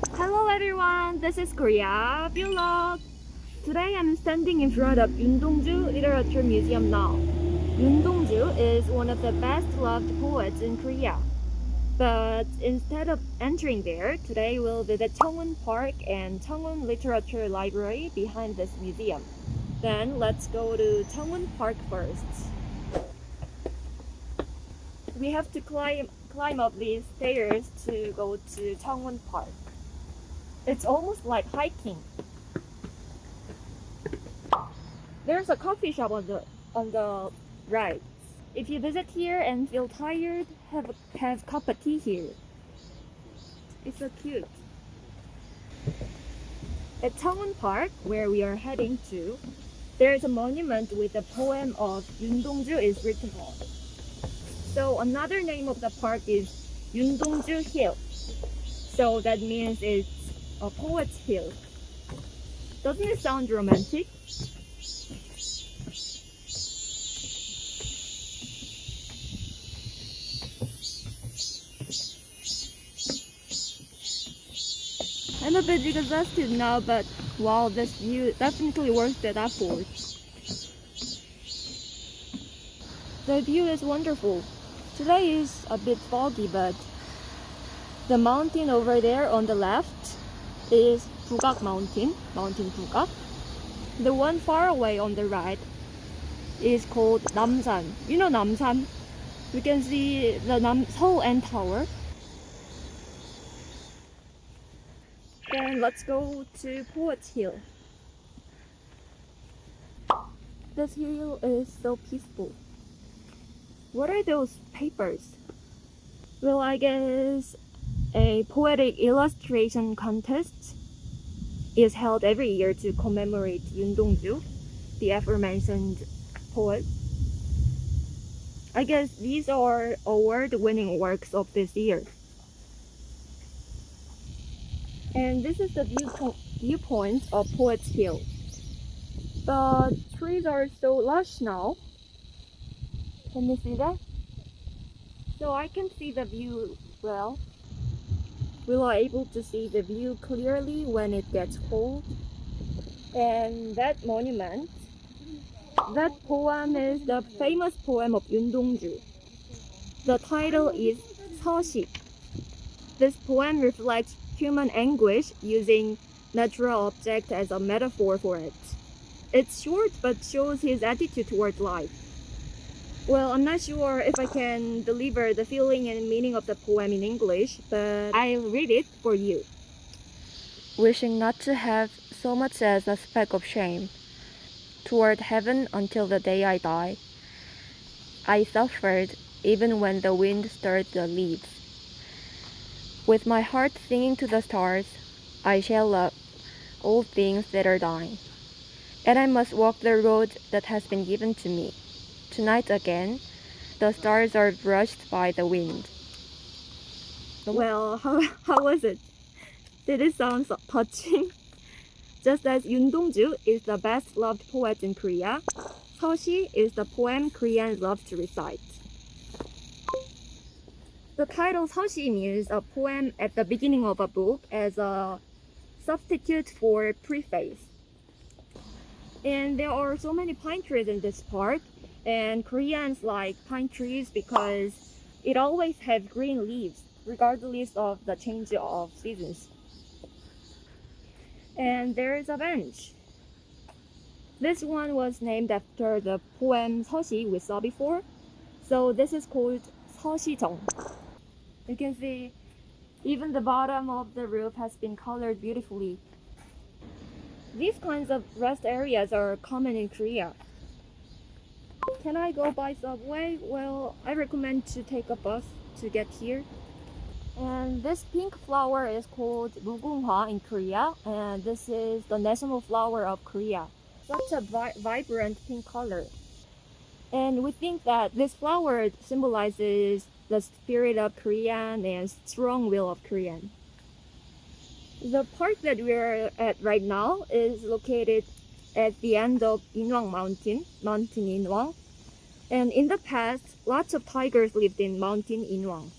Hello everyone, this is Korea Viewlog. Today I'm standing in front of 윤동주 Literature Museum now. 윤동주 is one of the best loved poets in Korea. But instead of entering there, today we'll visit Cheongwoon Park and Cheongwoon Literature Library behind this museum. Then let's go to Cheongwoon Park first. We have to climb up these stairs to go to Cheongwoon Park. It's almost like hiking. There's a coffee shop on the right. If you visit here and feel tired, have a cup of tea here. It's so cute. At Cheongwoon Park, where we are heading to, there is a monument with a poem of 윤동주 is written on. So another name of the park is 윤동주 Hill. So that means it's a poet's hill. Doesn't it sound romantic? I'm a bit exhausted now, but wow, this view definitely worth the effort. The view is wonderful. Today is a bit foggy, but the mountain over there on the left is Bugak Mountain, Mountain Bugak. The one far away on the right is called Namsan. You know Namsan? You can see the Seoul N Tower. Then let's go to Poets Hill. This hill is so peaceful. What are those papers? Well, I guess a poetic illustration contest is held every year to commemorate 윤동주, the aforementioned poet. I guess these are award-winning works of this year. And this is the viewpoint of Poets Hill. The trees are so lush now. Can you see that? So I can see the view well. We are able to see the view clearly when it gets cold. And that monument, that poem is the famous poem of 윤동주. The title is 서시. This poem reflects human anguish using natural object as a metaphor for it. It's short but shows his attitude towards life. Well, I'm not sure if I can deliver the feeling and meaning of the poem in English, but I'll read it for you. Wishing not to have so much as a speck of shame toward heaven until the day I die. I suffered even when the wind stirred the leaves. With my heart singing to the stars, I shall love all things that are dying. And I must walk the road that has been given to me. Tonight again, the stars are brushed by the wind. Well, how was it? Did it sound so touching? Just as 윤동주 is the best loved poet in Korea, 서시 is the poem Koreans love to recite. The title 서시 means a poem at the beginning of a book as a substitute for preface. And there are so many pine trees in this park, and Koreans like pine trees because it always has green leaves regardless of the change of seasons. And there is a bench. This one was named after the poem 서시 we saw before, so this is called 서시정. You can see even the bottom of the roof has been colored beautifully. These kinds of rest areas are common in Korea. Can I go by subway? Well, I recommend to take a bus to get here. And this pink flower is called 무궁화 in Korea, and this is the national flower of Korea. Such a vibrant pink color. And we think that this flower symbolizes the spirit of Korean and strong will of Korean. The park that we're at right now is located at the end of Inwang Mountain, Mountain Inwang. And in the past, lots of tigers lived in Mountain Inwang.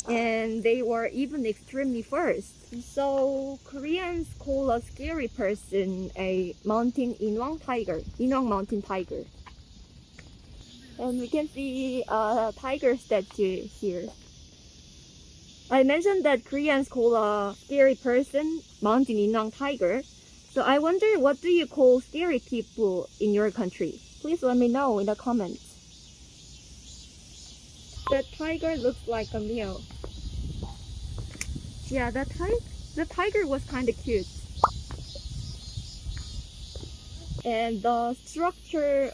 and they were even extremely fast. So Koreans call a scary person a mountain Inwang tiger, Inwang mountain tiger. And we can see a tiger statue here. I mentioned that Koreans call a scary person mountain Inwang tiger. So I wonder, what do you call scary people in your country? Please let me know in the comments. That tiger looks like a meal. Yeah, the tiger was kind of cute. And the structure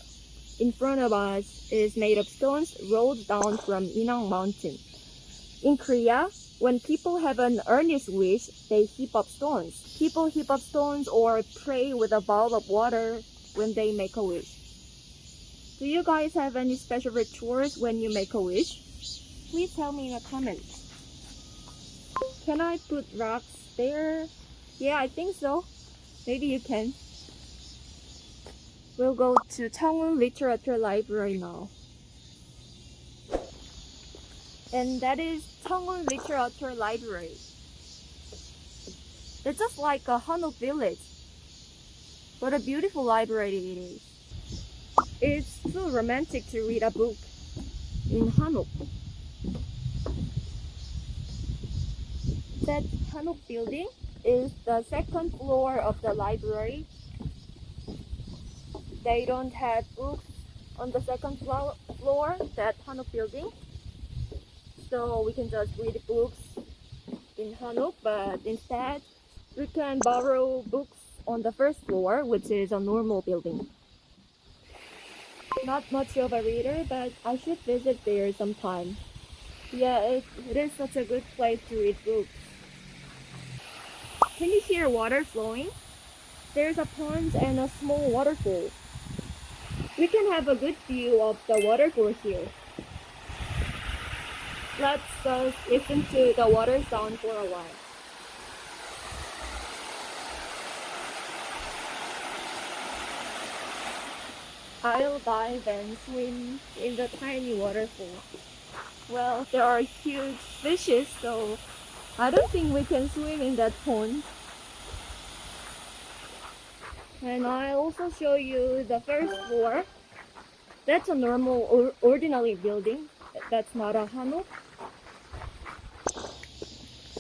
in front of us is made of stones rolled down from Inwang mountain. In Korea, when people have an earnest wish, they heap up stones. People heap up stones or pray with a bowl of water when they make a wish. Do you guys have any special rituals when you make a wish? Please tell me in the comments. Can I put rocks there? Yeah, I think so. Maybe you can. We'll go to Cheongwoon Literature Library now. And that is Cheongwoon Literature Library. It's just like a hanok village. What a beautiful library it is. It's so romantic to read a book in hanok. That hanok building is the second floor of the library. They don't have books on the second floor, that hanok building. So we can just read books in hanok, but instead we can borrow books on the first floor, which is a normal building. Not much of a reader, but I should visit there sometime. Yeah, it is such a good place to read books. Can you hear water flowing? There's a pond and a small waterfall. We can have a good view of the waterfall here. Let's just listen to the water sound for a while. I'll dive and swim in the tiny waterfall. Well, there are huge fishes, so I don't think we can swim in that pond. And I'll also show you the first floor. That's a normal, ordinary building. That's not a hanok.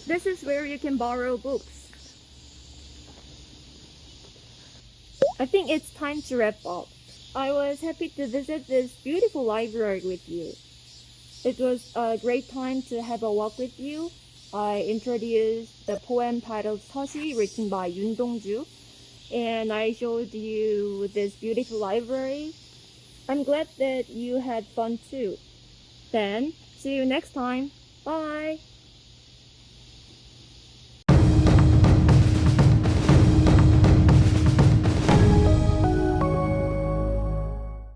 This is where you can borrow books. I think it's time to wrap up. I was happy to visit this beautiful library with you. It was a great time to have a walk with you. I introduced the poem titled 서시, written by 윤동주의, and I showed you this beautiful library. I'm glad that you had fun too. Then, see you next time. Bye!